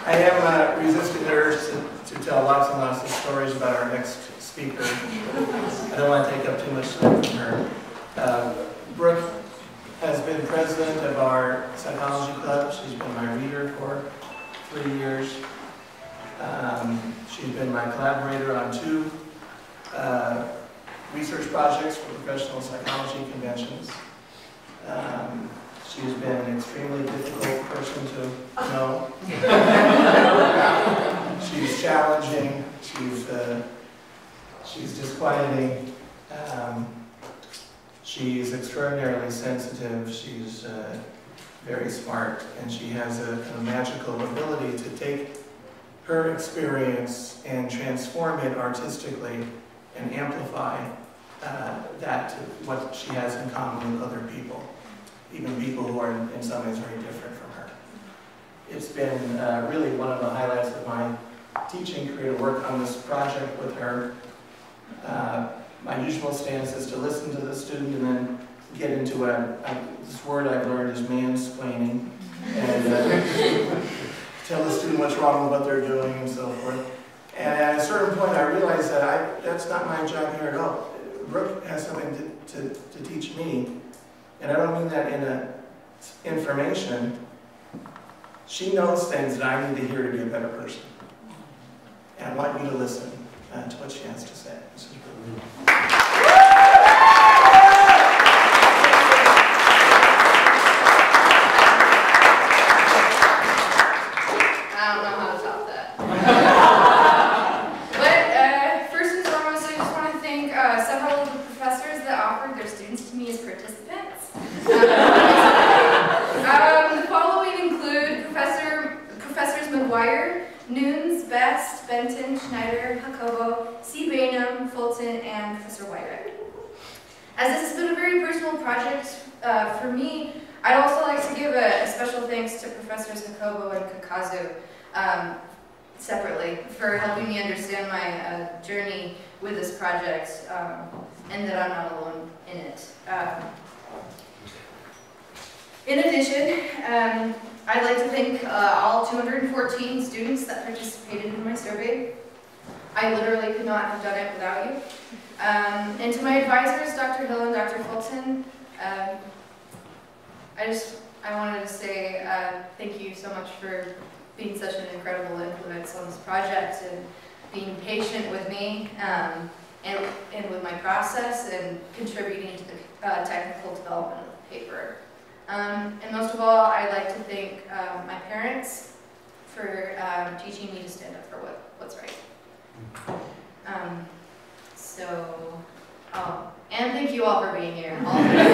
I am resisting the urge to tell lots and lots of stories about our next speaker. I don't want to take up too much time from her. Brooke has been president of our psychology club. She's been my reader for 3 years. She's been my collaborator on 2 research projects for professional psychology conventions. She's been an extremely difficult person to know. She's challenging. She's disquieting. She's extraordinarily sensitive. She's very smart, and she has a kind of magical ability to take her experience and transform it artistically and amplify that to what she has in common with other people, even people who are in some ways very different from her. It's been really one of the highlights of my teaching career to work on this project with her. My usual stance is to listen to the student and then get into this word I've learned is mansplaining, and tell the student what's wrong with what they're doing and so forth. And at a certain point I realized that that's not my job here at all. Brooke has something to teach me, and I don't mean that in information. She knows things that I need to hear to be a better person. And I want you to listen to what she has to say. This is I don't know how to top that. But first and foremost, I just want to thank several of the professors that offered their students to me as participants. The following include Professors McGuire, Nunes, Best, Benton, Schneider, Jacobo, C. Bainham, Fulton, and Professor Wyrick. As this has been a very personal project for me, I'd also like to give a special thanks to Professors Jacobo and Kakazu separately for helping me understand my journey with this project and that I'm not alone in it. In addition, I'd like to thank all 214 students that participated in my survey. I literally could not have done it without you. And to my advisors, Dr. Hill and Dr. Fulton, I wanted to say thank you so much for being such an incredible influence on this project and being patient with me and with my process and contributing to the technical development of the paper. And most of all, I'd like to thank my parents for teaching me to stand up for what's right. And thank you all for being here. All of you. You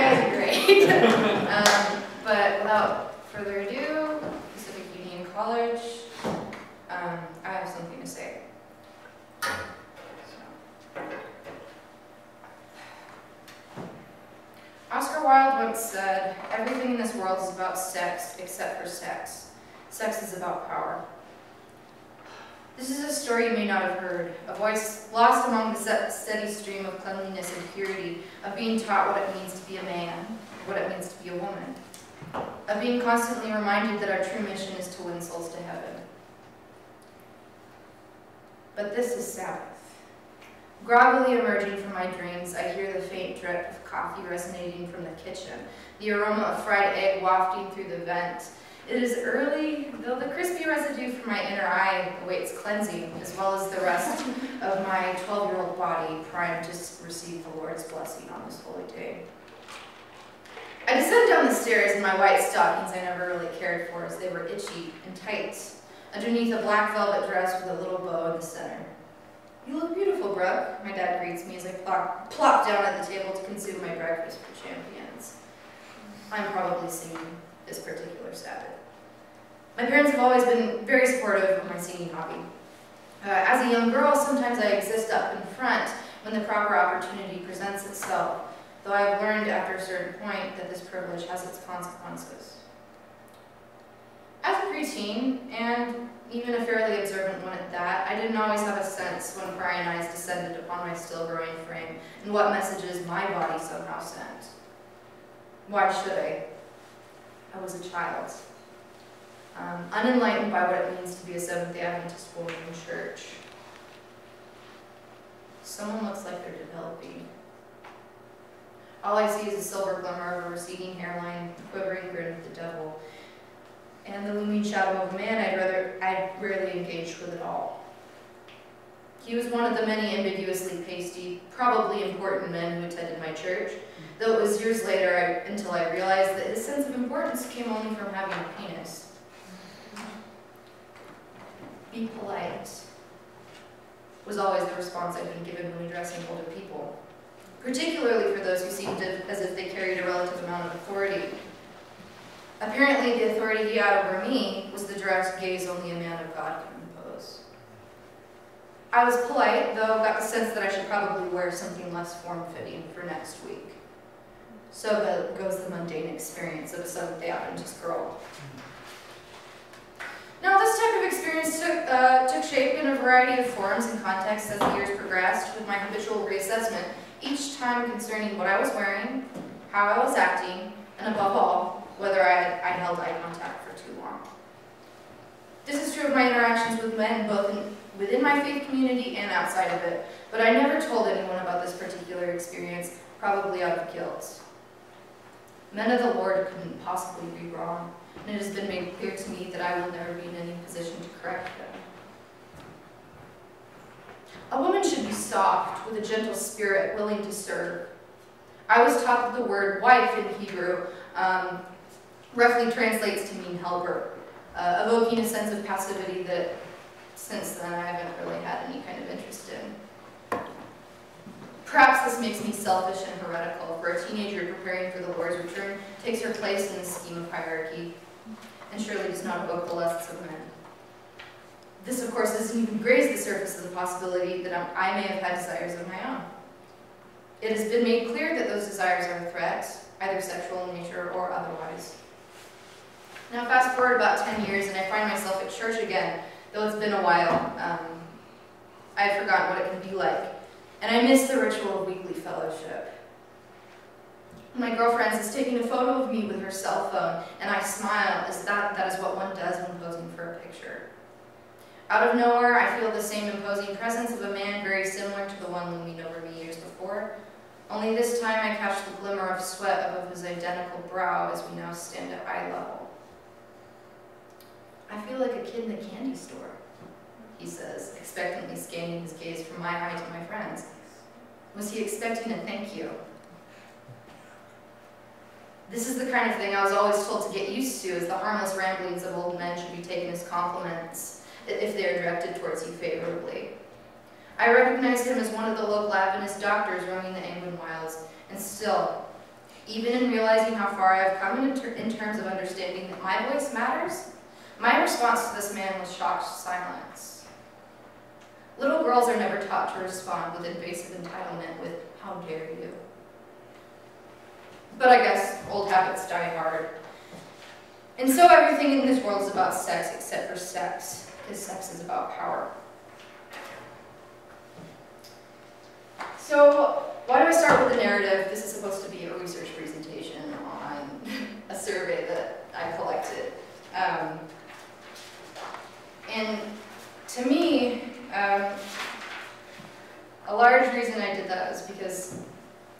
guys are great. But without further ado, Pacific Union College, I have something to say. Oscar Wilde once said, "Everything in this world is about sex except for sex. Sex is about power." This is a story you may not have heard, a voice lost among the steady stream of cleanliness and purity, of being taught what it means to be a man, what it means to be a woman, of being constantly reminded that our true mission is to win souls to heaven. But this is Sabbath. Groggily emerging from my dreams, I hear the faint drip of coffee resonating from the kitchen, the aroma of fried egg wafting through the vent. It is early, though the crispy residue from my inner eye awaits cleansing, as well as the rest of my 12-year-old body primed to receive the Lord's blessing on this holy day. I descend down the stairs in my white stockings I never really cared for, as they were itchy and tight, underneath a black velvet dress with a little bow in the center. "You look beautiful, Brooke," my dad greets me as I plop down at the table to consume my breakfast for champions. I'm probably singing this particular Sabbath. My parents have always been very supportive of my singing hobby. As a young girl, sometimes I exist up in front when the proper opportunity presents itself, though I've learned after a certain point that this privilege has its consequences. As a preteen, and even a fairly observant one at that, I didn't always have a sense when prying eyes descended upon my still-growing frame and what messages my body somehow sent. Why should I? I was a child. unenlightened by what it means to be a Seventh-day Adventist woman in church. Someone looks like they're developing. All I see is a silver glimmer of a receding hairline, quivering grin of the devil, and the looming shadow of a man I'd rarely engaged with at all. He was one of the many ambiguously pasty, probably important men who attended my church, though it was years later until I realized that his sense of importance came only from having a penis. Be polite was always the response I'd been given when addressing older people, particularly for those who seemed as if they carried a relative amount of authority. Apparently, the authority he had over me was the direct gaze only a man of God could impose. I was polite, though got the sense that I should probably wear something less form-fitting for next week. So goes the mundane experience of a Seventh-day Adventist girl. Now, this type of experience took shape in a variety of forms and contexts as the years progressed, with my habitual reassessment, each time concerning what I was wearing, how I was acting, and above all, whether I held eye contact for too long. This is true of my interactions with men, both within my faith community and outside of it, but I never told anyone about this particular experience, probably out of guilt. Men of the Lord couldn't possibly be wrong, and it has been made clear to me that I will never be in any position to correct them. A woman should be soft, with a gentle spirit, willing to serve. I was taught that the word wife in Hebrew roughly translates to mean helper, evoking a sense of passivity that since then I haven't really had any kind of interest in. Perhaps this makes me selfish and heretical, for a teenager preparing for the Lord's return takes her place in the scheme of hierarchy, and surely does not evoke the lusts of men. This, of course, doesn't even graze the surface of the possibility that I may have had desires of my own. It has been made clear that those desires are a threat, either sexual in nature or otherwise. Now, fast forward about 10 years, and I find myself at church again, though it's been a while. I've forgotten what it can be like. And I miss the ritual of weekly fellowship. My girlfriend is taking a photo of me with her cell phone, and I smile, as that is what one does when posing for a picture. Out of nowhere, I feel the same imposing presence of a man very similar to the one looming over me years before, only this time I catch the glimmer of sweat above his identical brow as we now stand at eye level. I feel like a kid in the candy store, he says, expectantly scanning his gaze from my eye to my friend's. Was he expecting a thank you? This is the kind of thing I was always told to get used to, as the harmless ramblings of old men should be taken as compliments if they are directed towards you favorably. I recognized him as one of the local Adventist doctors roaming the England wilds, and still, even in realizing how far I have come in terms of understanding that my voice matters, my response to this man was shocked silence. Little girls are never taught to respond with invasive entitlement with, "How dare you?" But I guess old habits die hard. And so everything in this world is about sex except for sex, because sex is about power. So why do I start with the narrative? This is supposed to be a research presentation on a survey that I collected. And to me, a large reason I did that is because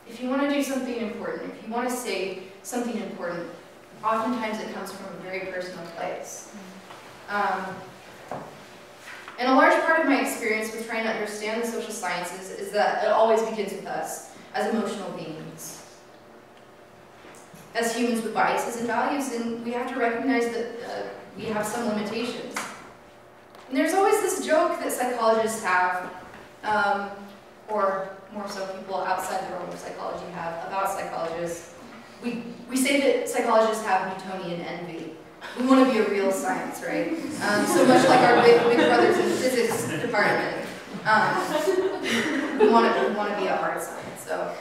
if you want to do something important, if you want to say something important, oftentimes it comes from a very personal place. And a large part of my experience with trying to understand the social sciences is that it always begins with us as emotional beings, as humans with biases and values, and we have to recognize that we have some limitations. And there's always this joke that psychologists have, or more so people outside the realm of psychology have, about psychologists. We say that psychologists have Newtonian envy. We want to be a real science, right? So much like our big brothers in the physics department. We want to be a hard science. So,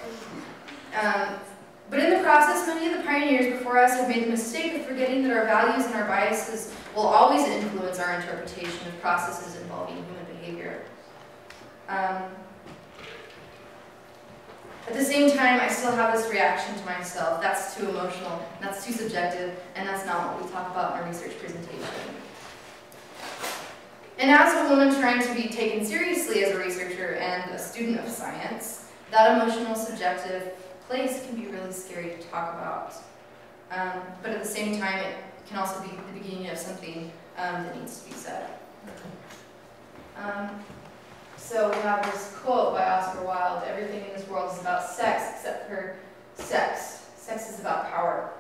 but in the process, many of the pioneers before us have made the mistake of forgetting that our values and our biases will always influence our interpretation of processes involving human behavior. At the same time, I still have this reaction to myself. That's too emotional, that's too subjective, and that's not what we talk about in a research presentation. And as a woman trying to be taken seriously as a researcher and a student of science, that emotional, subjective place can be really scary to talk about. But at the same time, it can also be the beginning of something that needs to be said. So we have this quote by Oscar Wilde: "Everything in this world is about sex except for sex. Sex is about power."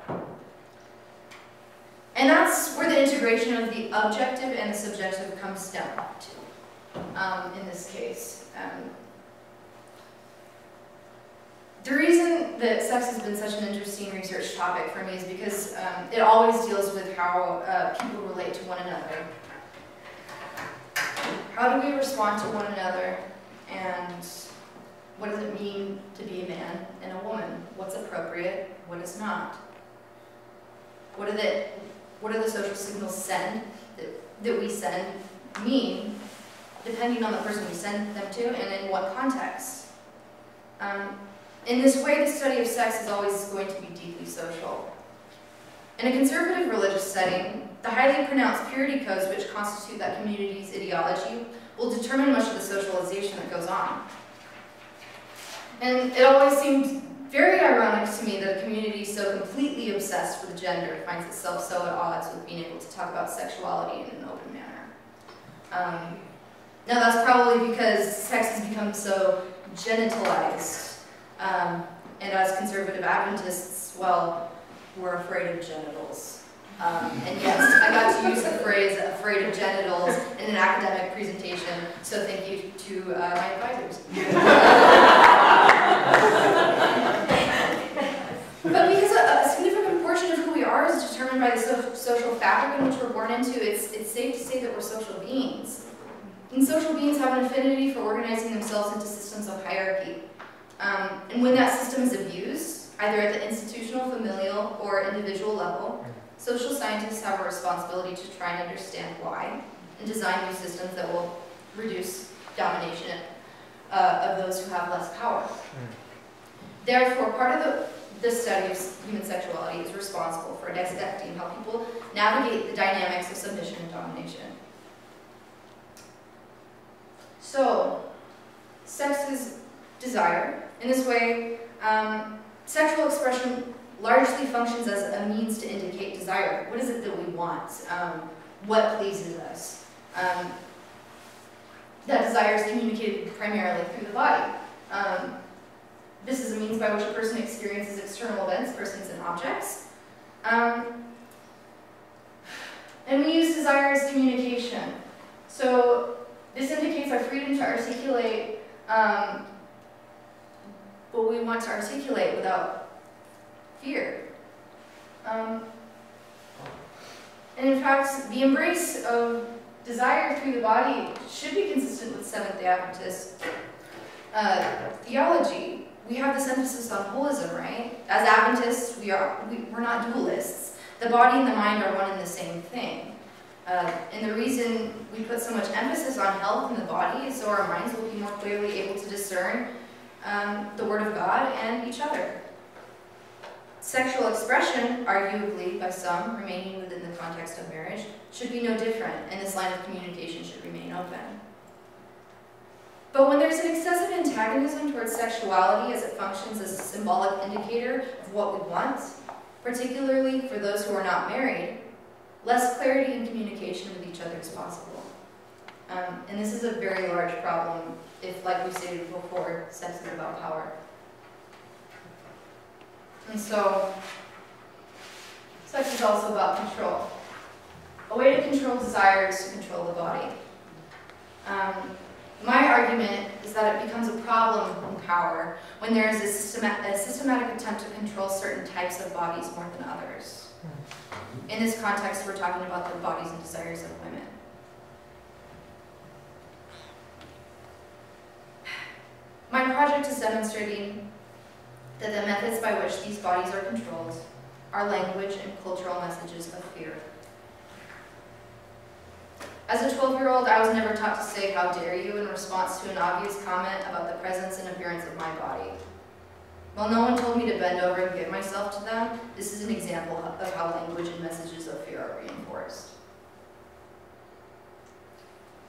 And that's where the integration of the objective and the subjective comes down to, in this case. The reason that sex has been such an interesting research topic for me is because it always deals with how people relate to one another. How do we respond to one another, and what does it mean to be a man and a woman? What's appropriate, what is not? What do the social signals that we send mean, depending on the person we send them to and in what context? In this way, the study of sex is always going to be deeply social. In a conservative religious setting, the highly pronounced purity codes which constitute that community's ideology will determine much of the socialization that goes on. And it always seemed very ironic to me that a community so completely obsessed with gender finds itself so at odds with being able to talk about sexuality in an open manner. Now that's probably because sex has become so genitalized. And as conservative Adventists, well, we're afraid of genitals. And yes, I got to use the phrase "afraid of genitals" in an academic presentation, so thank you to my advisors. But because a significant portion of who we are is determined by the social fabric in which we're born into, it's safe to say that we're social beings. And social beings have an affinity for organizing themselves into systems of hierarchy. And when that system is abused, either at the institutional, familial, or individual level, social scientists have a responsibility to try and understand why and design new systems that will reduce domination of those who have less power. Therefore, part of the study of human sexuality is responsible for dissecting how people navigate the dynamics of submission and domination. So, sex is desire. In this way, sexual expression largely functions as a means to indicate desire. What is it that we want? What pleases us? That desire is communicated primarily through the body. This is a means by which a person experiences external events, persons, and objects. And we use desire as communication. So this indicates our freedom to articulate what we want to articulate without fear. And in fact, the embrace of desire through the body should be consistent with Seventh-day Adventist theology. We have this emphasis on holism, right? As Adventists, we're not dualists. The body and the mind are one and the same thing. And the reason we put so much emphasis on health in the body is so our minds will be more clearly able to discern the Word of God and each other. Sexual expression, arguably by some, remaining within the context of marriage, should be no different, and this line of communication should remain open. But when there's an excessive antagonism towards sexuality as it functions as a symbolic indicator of what we want, particularly for those who are not married, less clarity in communication with each other is possible. And this is a very large problem if, like we stated before, sex is about power. And so, sex is also about control. A way to control desire is to control the body. My argument is that it becomes a problem in power when there is a systematic attempt to control certain types of bodies more than others. In this context, we're talking about the bodies and desires of women. My project is demonstrating that the methods by which these bodies are controlled are language and cultural messages of fear. As a 12-year-old, I was never taught to say, "How dare you," in response to an obvious comment about the presence and appearance of my body. While no one told me to bend over and give myself to them, this is an example of how language and messages of fear are reinforced.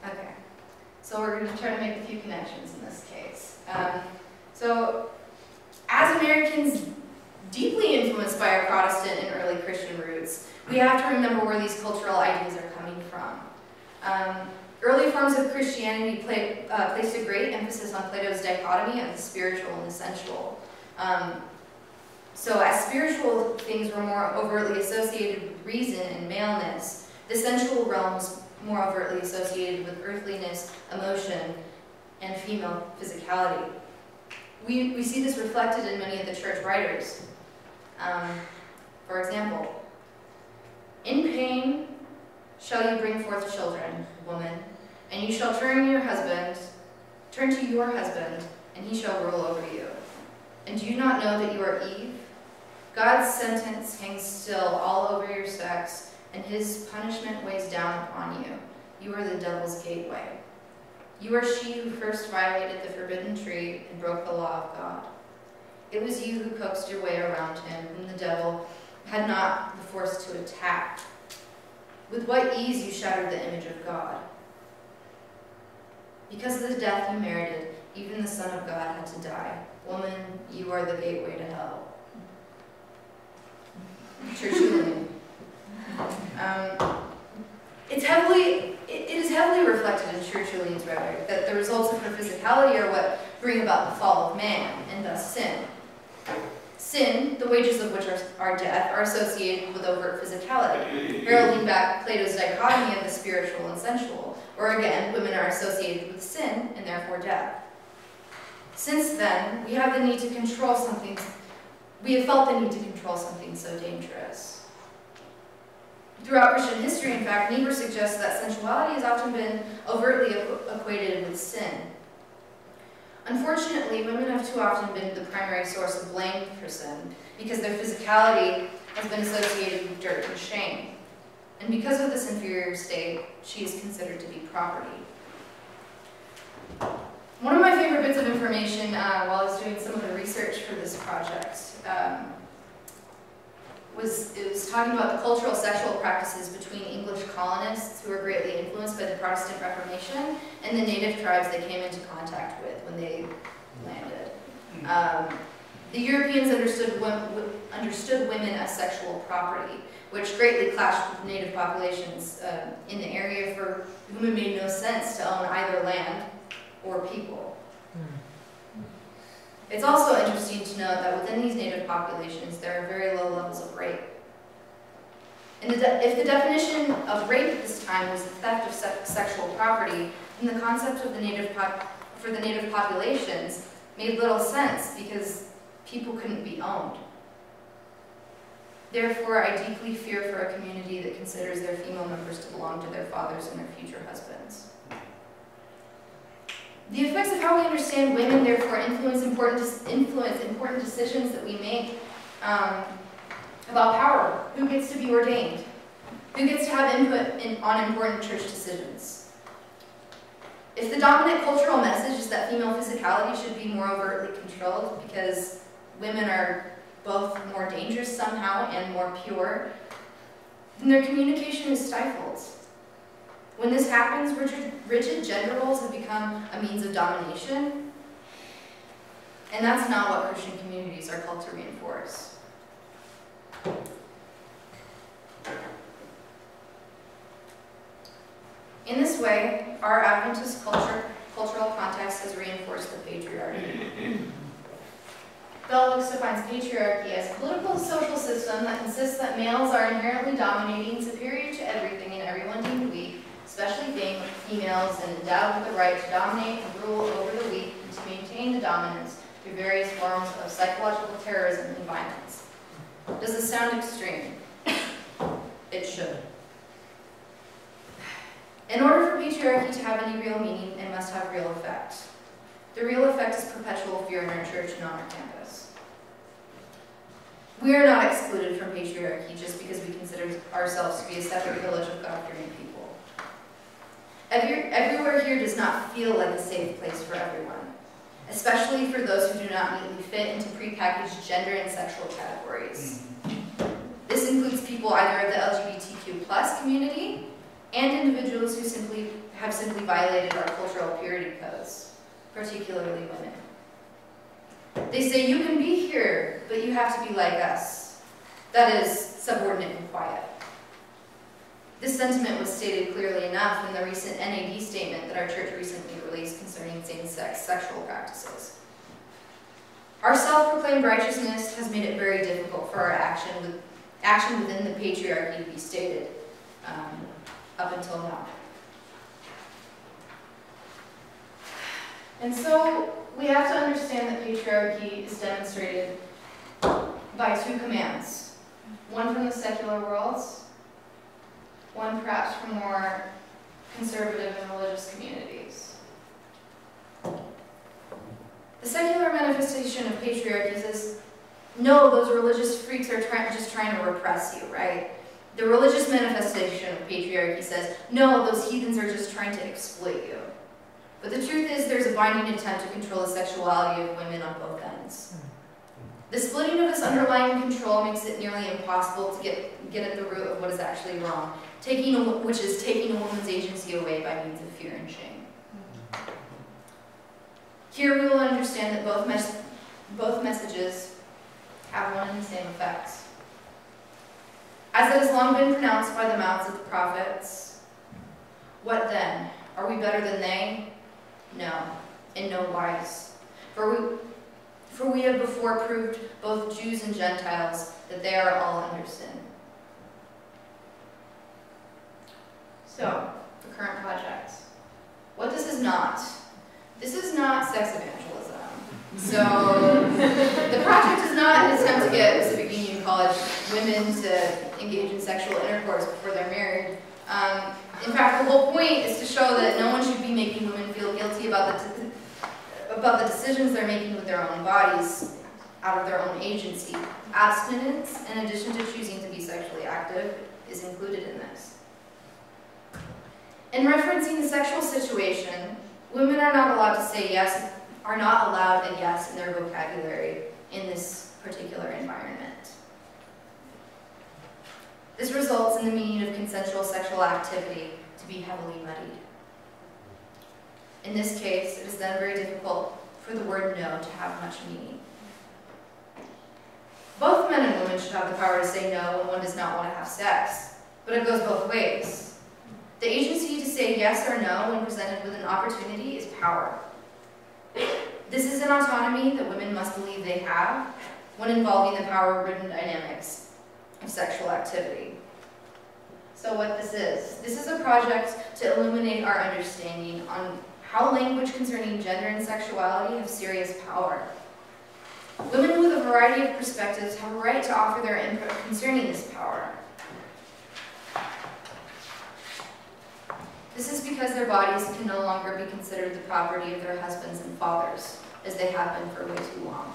Okay, so we're going to try to make a few connections in this case. So, as Americans deeply influenced by our Protestant and early Christian roots, we have to remember where these cultural ideas are coming from. Early forms of Christianity placed a great emphasis on Plato's dichotomy of the spiritual and the sensual. So as spiritual things were more overtly associated with reason and maleness, the sensual realm was more overtly associated with earthliness, emotion, and female physicality. We see this reflected in many of the church writers. For example, in pain shall you bring forth children, woman, and you shall turn to your husband, and he shall rule over you. And do you not know that you are Eve? God's sentence hangs still all over your sex, and his punishment weighs down upon you. You are the devil's gateway. You are she who first violated the forbidden tree and broke the law of God. It was you who coaxed your way around him, whom the devil had not the force to attack. With what ease you shattered the image of God. Because of the death you merited, even the Son of God had to die. Woman, you are the gateway to hell. Tertullian. It is heavily reflected in Tertullian's rhetoric that the results of her physicality are what bring about the fall of man, and thus sin. Sin, the wages of which are death, are associated with overt physicality, heralding back Plato's dichotomy of the spiritual and sensual, where again, women are associated with sin and therefore death. Since then, we have felt the need to control something so dangerous. Throughout Christian history, in fact, Niebuhr suggests that sensuality has often been overtly equated with sin. Unfortunately, women have too often been the primary source of blame for sin because their physicality has been associated with dirt and shame. And because of this inferior state, she is considered to be property. One of my favorite bits of information while I was doing some of the research for this project was talking about the cultural sexual practices between English colonists who were greatly influenced by the Protestant Reformation and the native tribes they came into contact with when they landed. The Europeans understood women as sexual property, which greatly clashed with native populations in the area for whom it made no sense to own either land or people. It's also interesting to note that within these native populations, there are very low levels of rape. And if the definition of rape at this time was the theft of sexual property, then the concept of for the native populations made little sense because people couldn't be owned. Therefore, I deeply fear for a community that considers their female members to belong to their fathers and their future husbands. The effects of how we understand women, therefore, influence important decisions that we make about power. Who gets to be ordained? Who gets to have input on important church decisions? If the dominant cultural message is that female physicality should be more overtly controlled because women are both more dangerous somehow and more pure, then their communication is stifled. When this happens, rigid gender roles have become a means of domination, and that's not what Christian communities are called to reinforce. In this way, our Adventist cultural context has reinforced the patriarchy. Bell defines patriarchy as a political social system that insists that males are inherently dominating, superior to everything and everyone deemed weak, especially being females and endowed with the right to dominate and rule over the weak and to maintain the dominance through various forms of psychological terrorism and violence. Does this sound extreme? It should. In order for patriarchy to have any real meaning, it must have real effect. The real effect is perpetual fear in our church and on our campus. We are not excluded from patriarchy just because we consider ourselves to be a separate village of God-fearing people. Everywhere here does not feel like a safe place for everyone. especially for those who do not neatly fit into prepackaged gender and sexual categories. This includes people either of the LGBTQ+ community and individuals who have simply violated our cultural purity codes, particularly women. They say, you can be here, but you have to be like us. That is, subordinate and quiet. This sentiment was stated clearly enough in the recent NAD statement that our church recently released concerning same-sex sexual practices. Our self-proclaimed righteousness has made it very difficult for our action within the patriarchy to be stated, up until now. And so we have to understand that patriarchy is demonstrated by two commands. One from the secular worlds, one perhaps from more conservative and religious communities. The secular manifestation of patriarchy says, no, those religious freaks are just trying to repress you, right? The religious manifestation of patriarchy says, no, those heathens are just trying to exploit you. But the truth is there's a binding attempt to control the sexuality of women on both ends. The splitting of this underlying control makes it nearly impossible to get at the root of what is actually wrong, which is taking a woman's agency away by means of fear and shame. Here we will understand that both messages have one and the same effects. As it has long been pronounced by the mouths of the prophets, what then? Are we better than they? No, in no wise. For we have before proved, both Jews and Gentiles, that they are all under sin. So, the current project. What this is not sex evangelism. So, the project is not an attempt to get Pacific Union College women to engage in sexual intercourse before they're married. In fact, the whole point is to show that no one should be making women feel guilty about the decisions they're making with their own bodies out of their own agency. Abstinence, in addition to choosing to be sexually active, is included in this. In referencing the sexual situation, women are not allowed a yes in their vocabulary in this particular environment. This results in the meaning of consensual sexual activity to be heavily muddied. In this case, it is then very difficult for the word no to have much meaning. Both men and women should have the power to say no when one does not want to have sex, but it goes both ways. The agency to say yes or no when presented with an opportunity is power. This is an autonomy that women must believe they have when involving the power-ridden dynamics of sexual activity. So what this is a project to illuminate our understanding on how language concerning gender and sexuality have serious power. Women with a variety of perspectives have a right to offer their input concerning this power. This is because their bodies can no longer be considered the property of their husbands and fathers, as they have been for way too long.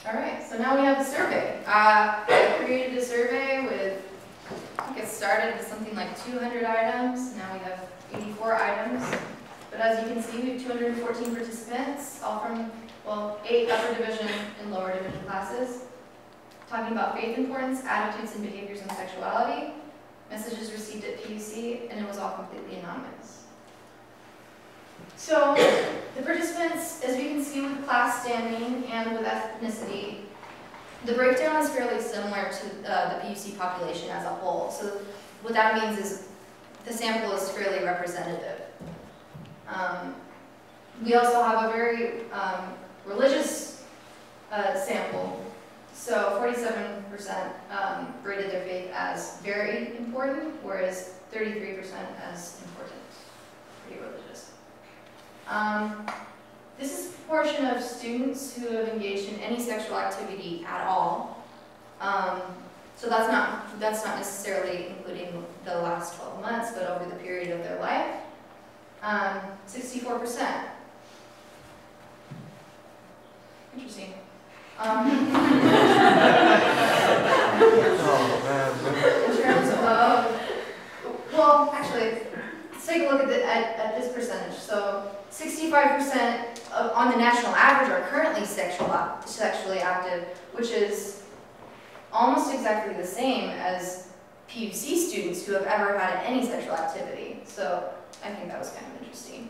All right, so now we have the survey. I created a survey with, I think it started with something like 200 items. Now we have 84 items. But as you can see, we have 214 participants, all from, 8 upper division and lower division classes, talking about faith importance, attitudes and behaviors, and sexuality, messages received at PUC, and it was all completely anonymous. So, the participants, as we can see with class standing and with ethnicity, the breakdown is fairly similar to the PUC population as a whole. So, what that means is the sample is fairly representative. We also have a very religious sample. So 47% rated their faith as very important, whereas 33% as important, pretty religious. This is the proportion of students who have engaged in any sexual activity at all. So that's not necessarily including the last 12 months, but over the period of their life. 64%. Interesting. In terms of, well, actually, let's take a look at the at this percentage. So 65% on the national average are currently sexually active, which is almost exactly the same as PUC students who have ever had any sexual activity. So I think that was kind of interesting.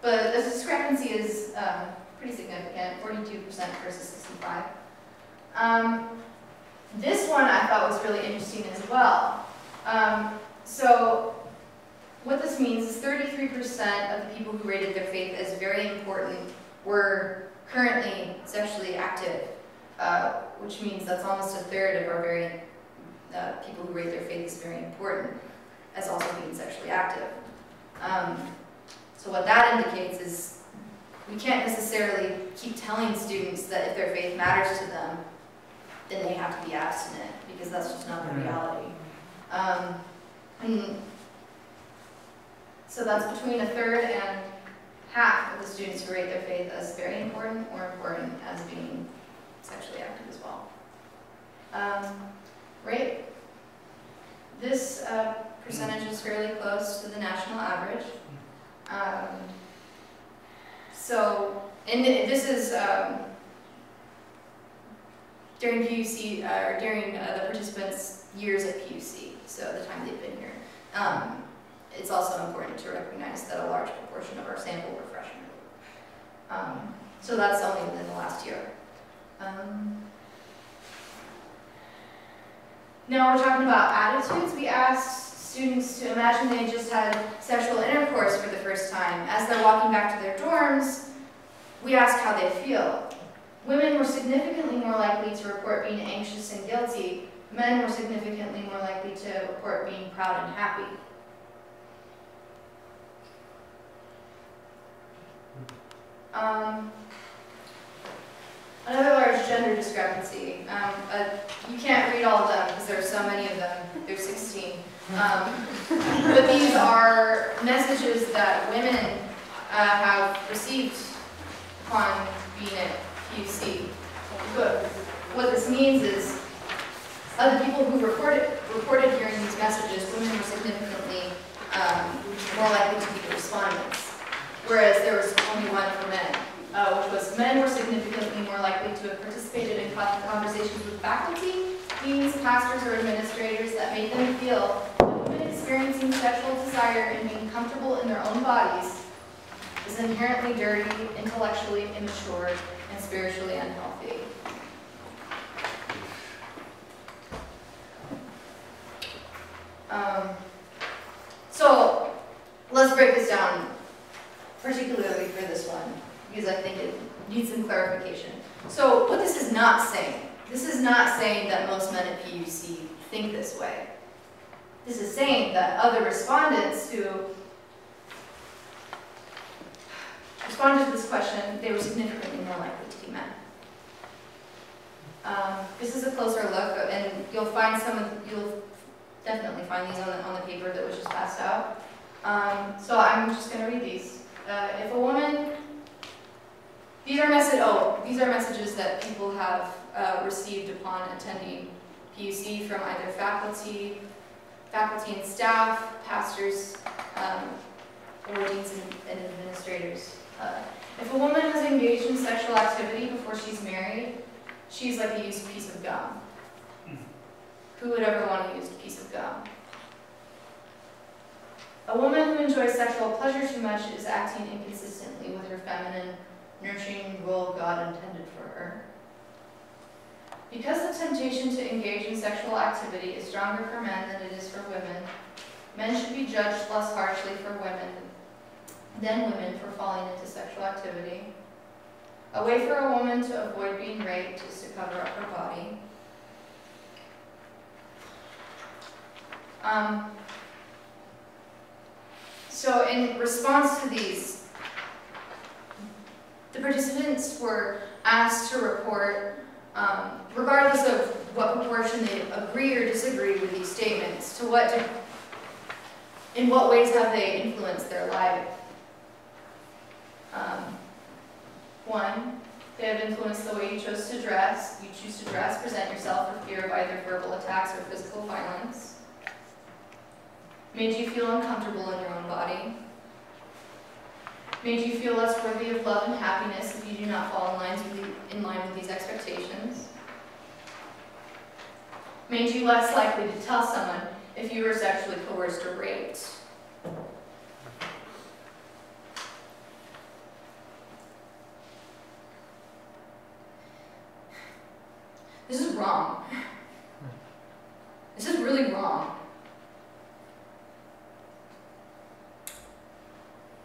But the discrepancy is pretty significant, 42% versus 65. This one I thought was really interesting as well. So what this means is 33% of the people who rated their faith as very important were currently sexually active, which means that's almost a third of our people who rate their faith as very important as also being sexually active. So what that indicates is we can't necessarily keep telling students that if their faith matters to them, then they have to be abstinent, because that's just not the reality. And so that's between a third and half of the students who rate their faith as very important or important as being sexually active as well. Right? This percentage is fairly close to the national average. And this is during PUC, or during the participants' years at PUC, so the time they've been here. It's also important to recognize that a large proportion of our sample were freshmen. So that's only within the last year. Now we're talking about attitudes. We asked students to imagine they just had sexual intercourse for the first time. As they're walking back to their dorms, we asked how they feel. Women were significantly more likely to report being anxious and guilty. Men were significantly more likely to report being proud and happy. Another large gender discrepancy. You can't read all of them because there are so many of them. There's 16. But these are messages that women have received upon being at PUC. But what this means is, of the people who reported hearing these messages, women were significantly more likely to be the respondents, whereas there was only one for men, which was men were significantly more likely to have participated in conversations with faculty, deans, pastors, or administrators that made them feel that women experiencing sexual desire and being comfortable in their own bodies is inherently dirty, intellectually immature, and spiritually unhealthy. So let's break this down, particularly for this one, because I think it needs some clarification. So what this is not saying that most men at PUC think this way. This is saying that other respondents who responded to this question, they were significantly more likely to be men. This is a closer look, and you'll definitely find these on the paper that was just passed out. So I'm just going to read these. If a woman, these are messages that people have received upon attending PUC from either faculty and staff, pastors, or deans and administrators. If a woman has engaged in sexual activity before she's married, she's like a used piece of gum. Who would ever want to use a piece of gum? A woman who enjoys sexual pleasure too much is acting inconsistently with her feminine, nurturing role God intended for her. Because the temptation to engage in sexual activity is stronger for men than it is for women, men should be judged less harshly than women for falling into sexual activity. A way for a woman to avoid being raped is to cover up her body. So in response to these, the participants were asked to report, regardless of what proportion they agree or disagree with these statements, in what ways have they influenced their life. One, they have influenced the way you choose to dress, present yourself for fear of either verbal attacks or physical violence. Made you feel uncomfortable in your own body? Made you feel less worthy of love and happiness if you do not fall in line with these expectations? Made you less likely to tell someone if you were sexually coerced or raped? This is wrong. This is really wrong.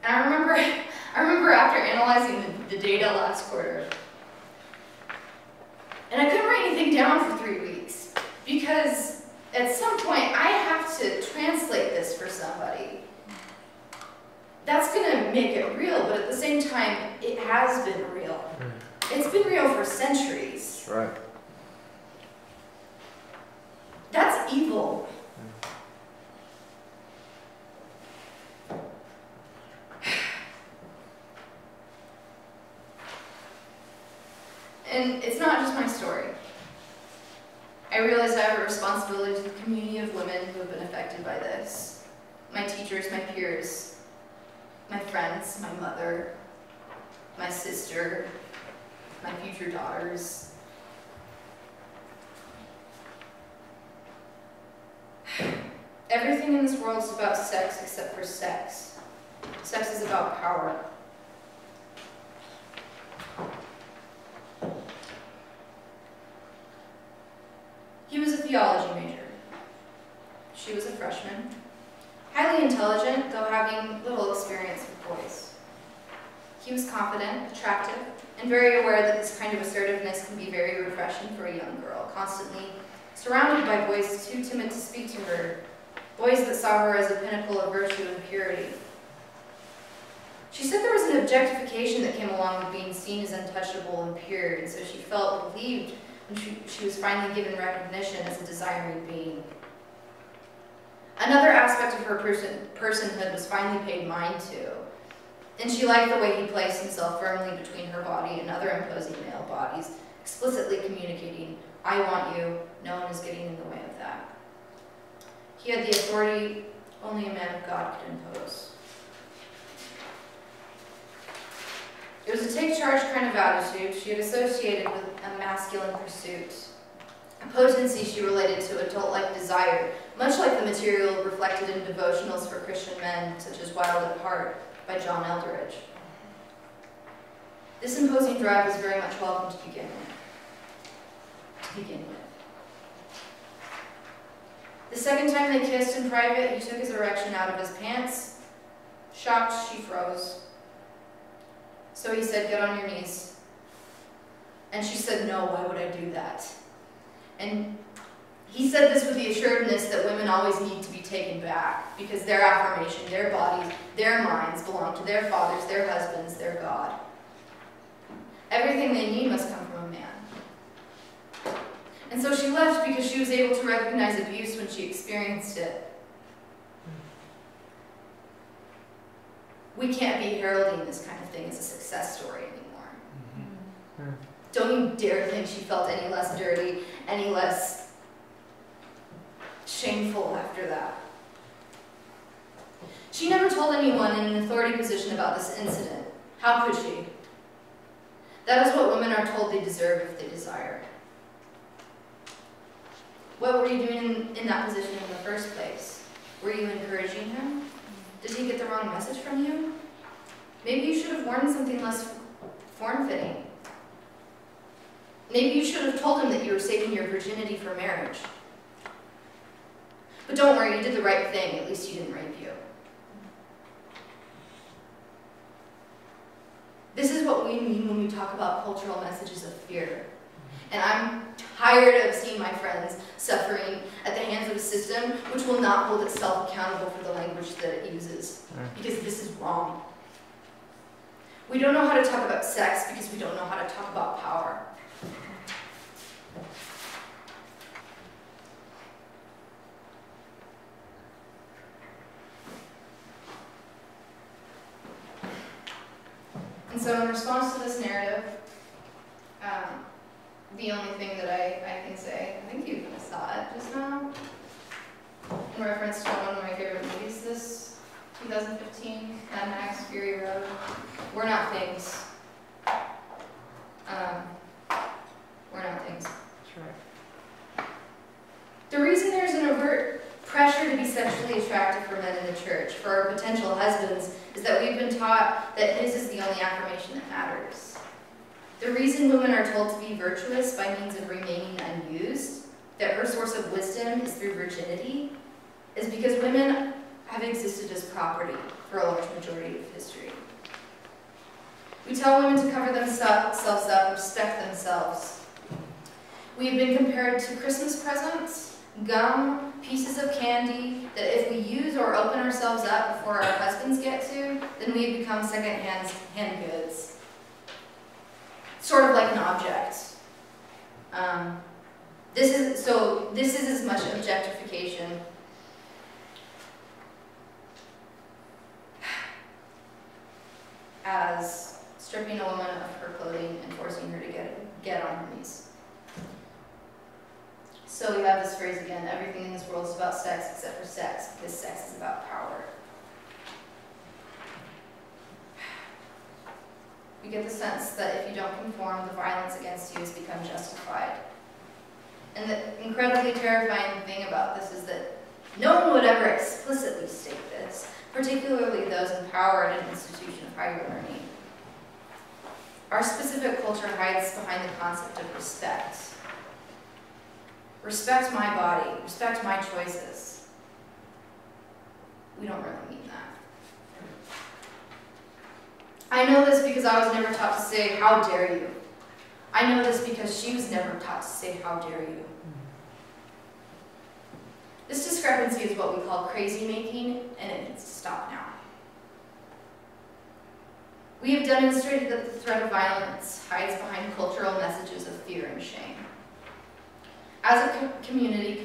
And I remember after analyzing the data last quarter, and I couldn't write anything down for 3 weeks, because at some point I have to translate this for somebody. That's gonna make it real, but at the same time, it has been real. It's been real for centuries. Right. That's evil. And it's not just my story. I realize I have a responsibility to the community of women who have been affected by this. My teachers, my peers, my friends, my mother, my sister, my future daughters. Everything in this world is about sex except for sex. Sex is about power. He was a theology major. She was a freshman. Highly intelligent, though having little experience with boys. He was confident, attractive, and very aware that this kind of assertiveness can be very refreshing for a young girl, constantly surrounded by boys too timid to speak to her, boys that saw her as a pinnacle of virtue and purity. She said there was an objectification that came along with being seen as untouchable and pure, and so she felt relieved when she was finally given recognition as a desiring being. Another aspect of her personhood was finally paid mind to, and she liked the way he placed himself firmly between her body and other imposing male bodies, explicitly communicating, "I want you, no one is getting in the way of that." He had the authority only a man of God could impose. It was a take-charge kind of attitude she had associated with a masculine pursuit, a potency she related to adult-like desire, much like the material reflected in devotionals for Christian men, such as Wild at Heart by John Eldridge. This imposing drive was very much welcome to begin with. The second time they kissed in private, he took his erection out of his pants. Shocked, she froze. So he said, "Get on your knees." And she said, "No, why would I do that?" And he said this with the assuredness that women always need to be taken back, because their affirmation, their bodies, their minds belong to their fathers, their husbands, their God. Everything they need must come from a man. And so she left because she was able to recognize abuse when she experienced it. We can't be heralding this kind of thing as a success story anymore. Don't you dare think she felt any less dirty, any less shameful after that. She never told anyone in an authority position about this incident. How could she? That is what women are told they deserve if they desire. What were you doing in that position in the first place? Were you encouraging him? Did he get the wrong message from you? Maybe you should have worn something less form-fitting. Maybe you should have told him that you were saving your virginity for marriage. But don't worry, you did the right thing. At least he didn't rape you. This is what we mean when we talk about cultural messages of fear. And I'm tired of seeing my friends suffering at the hands of a system which will not hold itself accountable for the language that it uses. Because this is wrong. We don't know how to talk about sex because we don't know how to talk about power. And so in response to this narrative, the only thing that I can say, I think you saw it just now, in reference to one of my favorite movies, 2015, Mad Max Fury Road. We're not things. We're not things. Sure. The reason there's an overt pressure to be sexually attractive for men in the church, for our potential husbands, is that we've been taught that his is the only affirmation that matters. The reason women are told to be virtuous by means of remaining unused, that her source of wisdom is through virginity, is because women have existed as property for a large majority of history. We tell women to cover themselves up, respect themselves. We have been compared to Christmas presents, gum, pieces of candy, that if we use or open ourselves up before our husbands get to, then we become second-hand goods. Sort of like an object. This is as much objectification as stripping a woman of her clothing and forcing her to get on her knees. So we have this phrase again, everything in this world is about sex except for sex, because sex is about power. We get the sense that if you don't conform, the violence against you has become justified. And the incredibly terrifying thing about this is that no one would ever explicitly state this, particularly those in power at an institution of higher learning. Our specific culture hides behind the concept of respect. Respect my body, respect my choices. We don't really mean that. I know this because I was never taught to say, how dare you? I know this because she was never taught to say, how dare you? This discrepancy is what we call crazy making, and it needs to stop now. We have demonstrated that the threat of violence hides behind cultural messages of fear and shame. As a community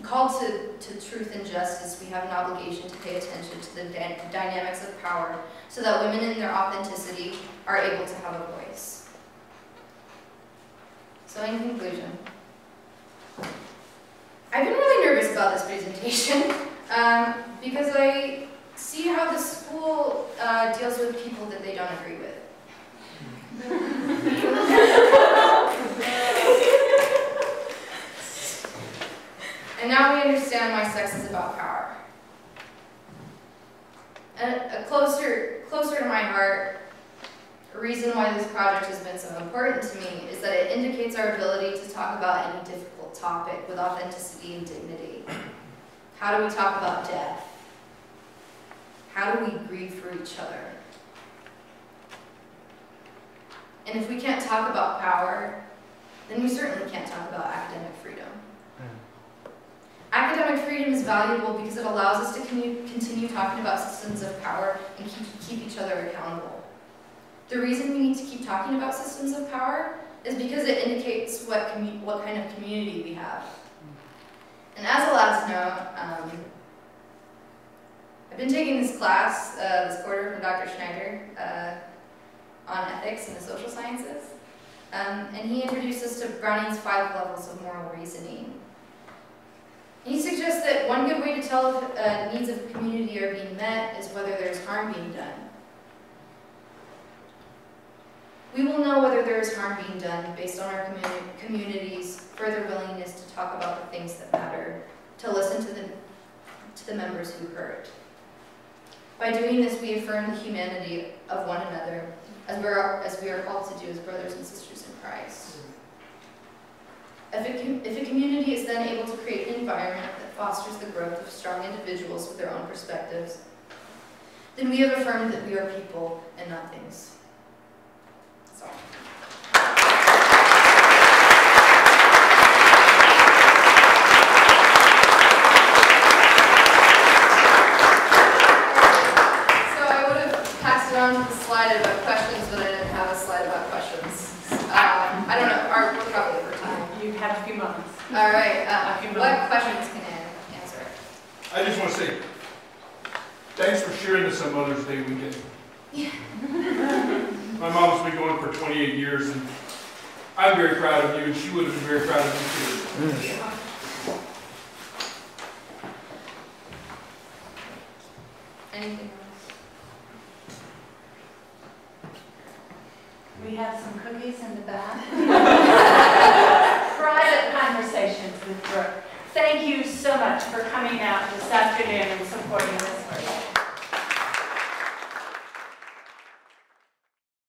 called to truth and justice, we have an obligation to pay attention to the dynamics of power so that women in their authenticity are able to have a voice. So in conclusion, I've been really nervous about this presentation because I see how the school deals with people that they don't agree with. And now we understand why sex is about power. And closer to my heart, a reason why this project has been so important to me is that it indicates our ability to talk about any difficult topic with authenticity and dignity. How do we talk about death? How do we grieve for each other? And if we can't talk about power, then we certainly can't talk about academic freedom. Academic freedom is valuable because it allows us to continue talking about systems of power and keep each other accountable. The reason we need to keep talking about systems of power is because it indicates what kind of community we have. And as a last note, I've been taking this class this quarter from Dr. Schneider on ethics and the social sciences. And he introduced us to Browning's 5 levels of moral reasoning. He suggests that one good way to tell if needs of a community are being met is whether there's harm being done. We will know whether there is harm being done based on our community's further willingness to talk about the things that matter, to listen to the members who hurt. By doing this, we affirm the humanity of one another, as we are called to do as brothers and sisters in Christ. If a community is then able to create an environment that fosters the growth of strong individuals with their own perspectives, then we have affirmed that we are people and not things. That's all. So I would have passed it on to the slide about questions, but I didn't have a slide about questions. I don't know, we're probably over time. You have a few moments. All right, what questions can I answer? I just want to say, thanks for sharing this on Mother's Day weekend. Yeah. My mom's been going for 28 years, and I'm very proud of you, and she would have been very proud of you too. Anything else? We have some cookies in the back. Private conversations with Brooke. Thank you so much for coming out this afternoon and supporting this